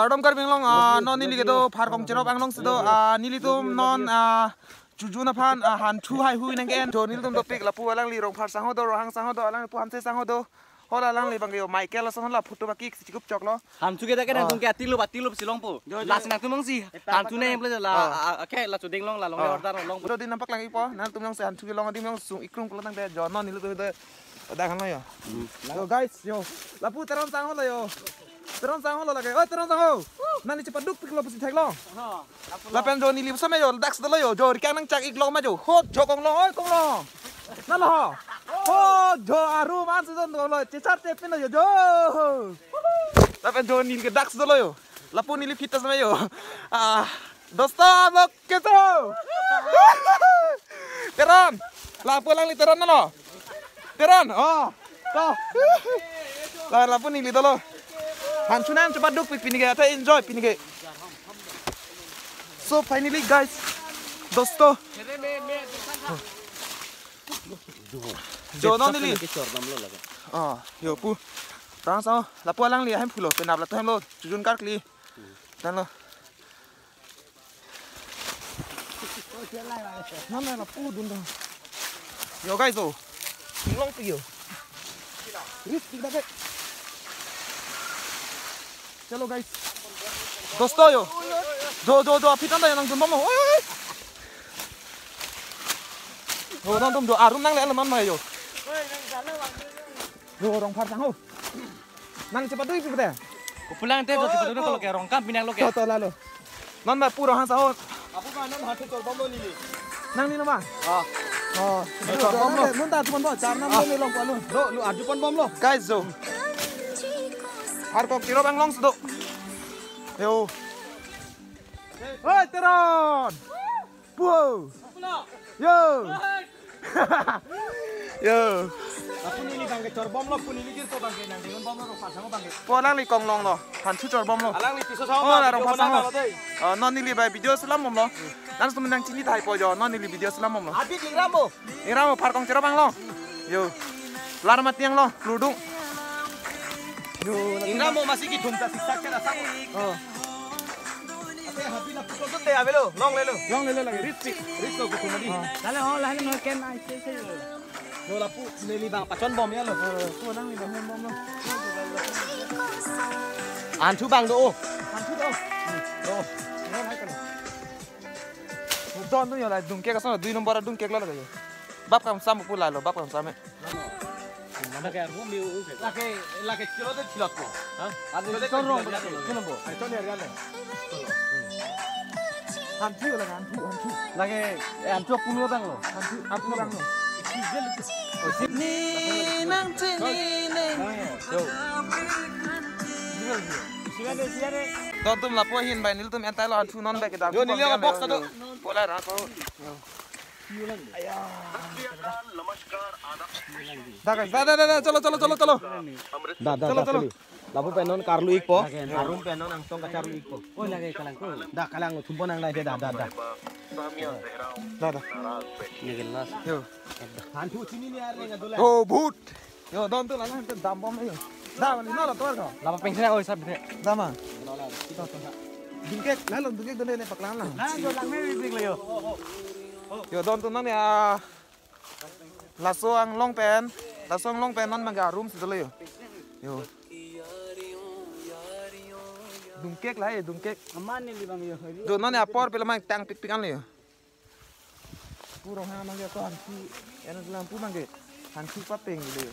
Cardom kar binglong non nili kedo phar kong cherop anglong sido nili tum non jujuna phan han thu hai hui nanggen jo nili tum topik lapu alang li rong phar sang do rohang sang do alang pu han se sang do hola alang li bangyo Michael asan la photo baki sikup chok lo han chu ke da ke nang ke atilup silong pu la sinang tu mong si han tu ne ble la ke la chu ding long la long le order long do din nampak lagi po nan tum yang se han thu ke long adim yang sung ikrung pulang tang de jo non nili tu de da kan lo yo yo guys yo lapu teron sang ho lo yo terang sang ho lagi, oh terang sang ho, nanti cepat duk pikir lo pasti thek lo. Lapan jo nili sama jo, dax dulu yo, jo rikan nang cak iklong maju, hot jo kong lo, oi kong lo, nalo ho, hot jo aru man sejon kong lo, cecar cepin lo yo jo. Lapan jo nili ke dax dulu yo, lapu nili kita sama yo, dosta lo keto, teran, lapu lang li teran nalo, teran, oh, toh, lapu nili dulu. Hancunan cepat duk pinige ata enjoy pinige. So finally guys, dosto. Jono nili. Yo pu. Tang sao, lapu alang li hem phulo penap la to hem lo jujun kar kli. Dan lo. Nam la pu dun dong. Yo guys oh. Long pi yo. Ris tik dak. Chalo guys, dosto yo, do apitan da yang jumbo mo, oi, do nang tum do arum nang le lemam mai yo, do rong phar sang ho, nang cepat dui pi bete, ko pulang te do cepat dulu kalau ke rong kam pinang lo ke, to lalu, non ma puro hang sa ho, apu ma non hatu tor bom lo ni, nang ni nama, tor bom lo, mun ta tuan bo, char nam lo ni long palu, do lu adu pon bom lo, guys zo. Har kok kiro bang long sedo. Yo. Hoi teron. Wow. Yo. Yo. aku ni bang ke tor bom lo pun ini gitu bang ke nang dengan bom lo pasang bang ke. Po lang li kong long lo. Han chu tor bom lo. Alang ni piso sama. Oh la rong pasang lo. Non ni li bai video selam mom lo. Dan sum nang chini thai po jo non ni li video selam mom lo. Habis lingramo. Lingramo par kong kiro bang lo. Yo. Lar matiang lo, ludung. Ingramo masih ki thumta siksa ke rasa ko. Ate happy na pukul te avelo long le lo lagi ris ko kumadi. Dale ho la no ken ai se. Lo la pu neli bang pacon bom ya lo. Ko nang li bang bom lo. An thu bang do. An thu do. Do. No hai ka. Don tu yo la dung ke ka sa 2 nombor dung ke la la yo. Bap kam sam pu la lo, bap kam sam me. Lagi kilo de kilot po. Ada corong kilo po. Ito ni real. Hantu lah hantu. Lagi hantu puno bang lo. Hantu bang lo. Ni nang ni. Yo. Siapa? Don tum lapo hin bai nil tum entai lo hantu non bai ke da. Yo nil box ado. Pola ra ko. दा चलो दा lapu penon karlu ikpo arum penon angtong kacar lu ikpo oh lagi kalang ko da kalang thumpo nang lai da ni gelas yo hantu sini ni ar lenga dola oh but yo don tu lang hantu dam bom yo da ni no la tor ko lapa pengen oi sab de da ma dingkek lalu dingkek dole ne paklan lang do lang me big le yo yo don tu nang ya lasong long pen non mangga room sedole yo dungkek lah ya dungkek aman ni bang yo do non ya por pela mang tang pik-pikan le yo puro ha mangga ko hantu ena lampu mangga hantu papeng le yo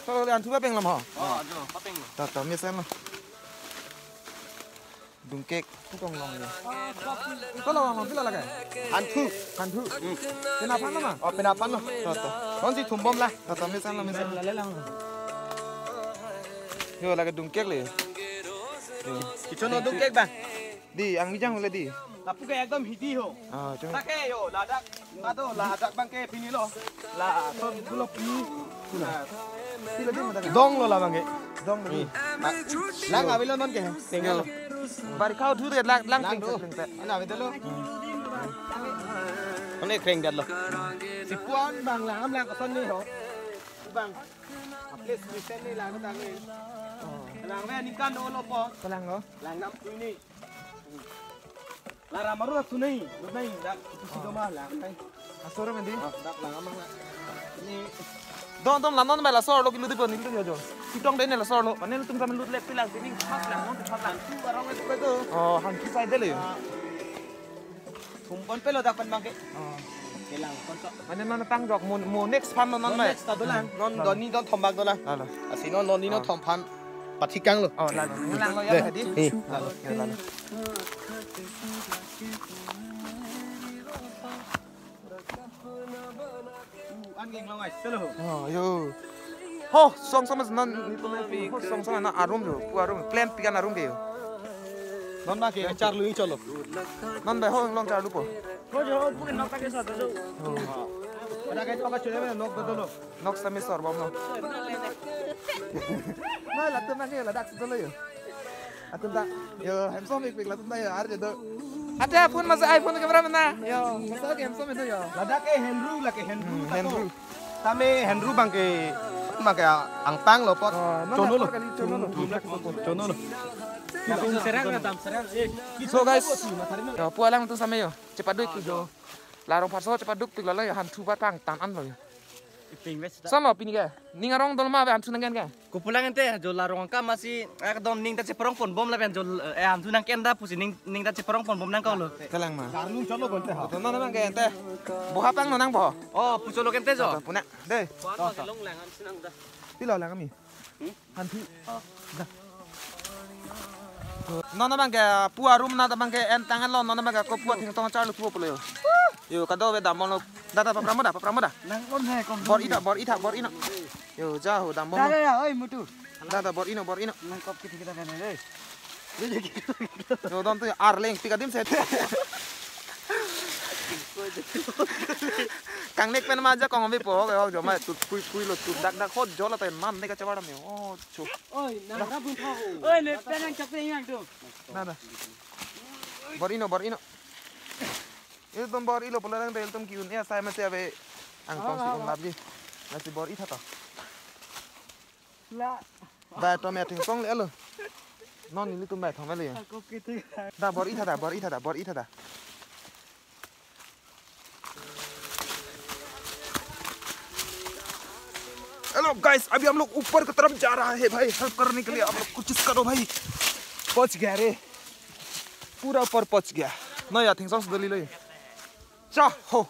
so hantu papeng lam ha aduh papeng lo ta mesen lo dungkek tukang long ya kalau long pila lagi hantu penapan lo mah oh penapan lo non si thumbom lah ta mesen lang yo lagi dungkek le kichono dungkek bang di ang mijang le di lapu ke ekdom hidi ho jong take yo ladak ado ladak bang ke pini lo la to dulo pini pila di mata dong lo la bang ke dong le lang abilo non ke tinggal bari kau thu de lang ting te ana abilo lo ane kreng dat lo sipuan bang lang am lang ko son ni ho bang aples kristen ni lang ta ni Lang me ni kan olo po. Palang lo. Lang nam tu ni. Lara maru tu ni. Nai dak tu ma lang kai. Asoro mendi. Dak lang amang. Ni Don la non bela sor lo ki ludi pon ni jo. Kitong dai ne la sor lo. Panen tum sam lut le pilang sini pas lang non pas lang. tu barang itu betul. Oh, han ki sai de le. Kumpon pelo dak pan mangke. Oh. Kelang kontok. Panen non tang jok mo next pan non mai. Next tu lang. Non don ni don thom bak do lah. Ala. Asino non ni non thom pan. Patikang lo. Oh, la lang lo ya tadi. La. An geng lo ngai selo. Oh, yo. Ho, song sama nan itu ne. Ho song sama na arum jo. Pu arum plan pikan arum ke yo. Non ba ke char lu cholo. Non bai ho long char lu po. Ko jo pun nok tak sa do. Ada kai paka chole me nok do lo. Nok sami sor bom no. Mai la tu mang ke la dak tu lo yo. Atun ta. Yo, handsome ik la tu na yo ar je do. Ada pun masa iPhone kamera mana? Yo, masa ke handsome itu yo. Lada ke Henry la ke Henry. Henry. Tame Henry bang ke ang tang lo pot. Chono lo. Chono lo. Serang na tam serang. So guys, yo pualang tu sama yo. Cepat duit yo. Larong parso cepat duk pik la yo han tu batang tan an lo yo. Iping wes. Sama pini ka. Ning arong dol ma be han tu nangan ka. Kupulangan teh jo larong ka masih ekdom ning ta ceprong pon bom la ben jo am tu nang kenda pusi ning ta ceprong pon bom nang kau lo. Kalang ma. Karlu cholo gonte ha. Tu non nang ka ente. Bo hapang no nang bo. Oh, pusolo kente jo. Punak. Deh. Long lang am sinang da. Pilo lang kami. Han tu. Dah. Nona bang ke pua room na bang ke en tangan lo nona bang ke ko pua ting tong char lu pua pulo yo. Yo kado be damon lo data papramoda. Nang kon he kon. Bor ina. Yo jauh damon. Ya, oi mutu. Data bor ino. Nang kop kita kan deh. Yo don tu arleng pikadim set. Kang nek pen maja kong ambi po ke jo mai tu kui lo tu dak khot jo la ten man ne ka chawara me. Oh chu. Oi, nang rabun thau. Oi, le penang chapte yang tu. Nada. Bor ino. Itu tom bor ilo pulang del tom kiun ya saya masih ave ang tong si lab ji. Nasi bor ita ta. La, Ba to me ting song le lo. Non ni tu mai thong me le. kop kita. Da bor ita da. Hello guys अभी हम लोग ऊपर की तरफ जा रहा है भाई हेल्प करने के लिए आप लोग कुछ करो भाई पहुंच गया रे पूरा ऊपर पहुंच गया नहीं यार थिंग सॉन्ग दली लो चा हो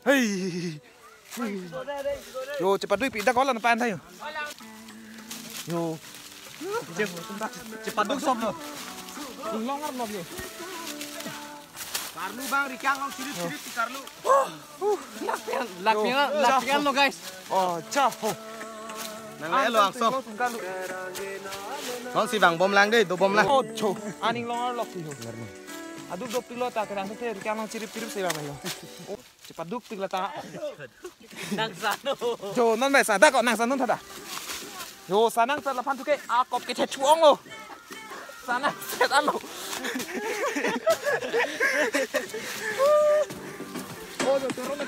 हे yo cepat duit pindah kolam pan thay yo Cepat duk sob lo. long ngar lob yo Karlu bang rikang long sirit ti Karlu. Lakpian lo guys. oh cha ho Nang le lo ang sob. Non si bang bom lang deh, do bom lang. oh cho aning long ngar lob yo aduk dok pilo ta kadang te rikang long cirip sih bang yo cepat duk pilo ta Nang sano. yo non bai sa da ko nang sa non thada yo sanang sa la pan tu ke a kop ke che chuong lo sanang set an lo oh yo turun na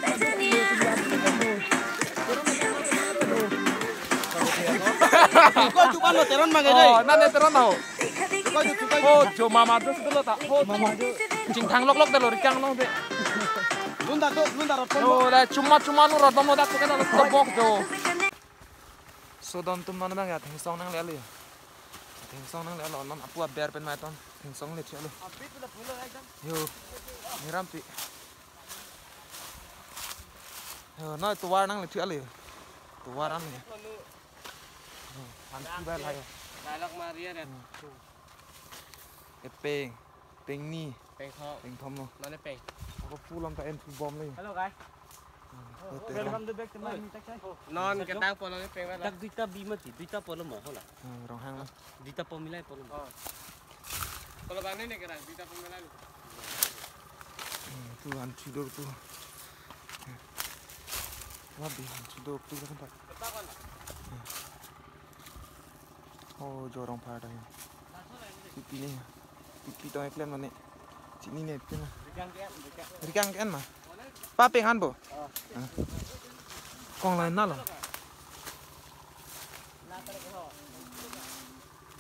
Kau cuba lo teron mang oh nan turun na ho oh jo mama tu lo ta oh mama jing thang lok lok de lo rikang lo de Lunda rot yo la cuma nu ro mo da ko na to bok jo so don tum man bang ya thing song nang le lo thing song nang le lo non apu ber pen ma ton thing song le chalo yo ni rampi yo noi tu war nang le chalo tu war an ni han tu ba la yo Dialog Maria dan. e peng ni Peng ho. peng thom lo Mana peng? ko pu lam ta en fu bom le Hello guys. Welcome to back to my Non ketang polo ni peng wala. Dak duita bima ti, duita polo mo hola. rong hang lo Duita pemilai polo. Kalau bang ni kerang duita pemilai. tu han chudor tu wabi han chudor tu kan ta oh jorong pada ya pipi ni pipi to ai plan mane sini ni plan rikang kan mah pa peng han bo kong lain na lo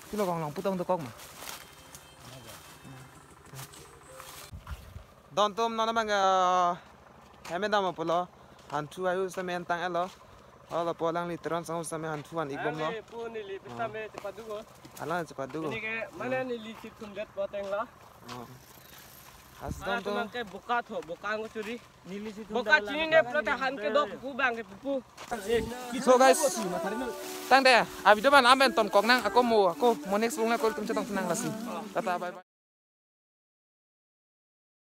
Kilo gong long putong tukok mah. Don tom nona bang heme dama polo hantu ayu same entang elo. Ala polang literan sang same hantu an ibom lo. Pun ni li pisame cepat dulu. Ala cepat dulu. Ini ke mana ni li sit kundet poteng lah. As Mana don tu tom. ke buka tu, buka anggo curi. Nili sit buka cini ne pelatahan ke dok pupu bang ke pupu. So guys, tang deh. Abi depan amben ton kok nang aku mau next bunga aku tum cetang tenang lasi. Tata bye bye.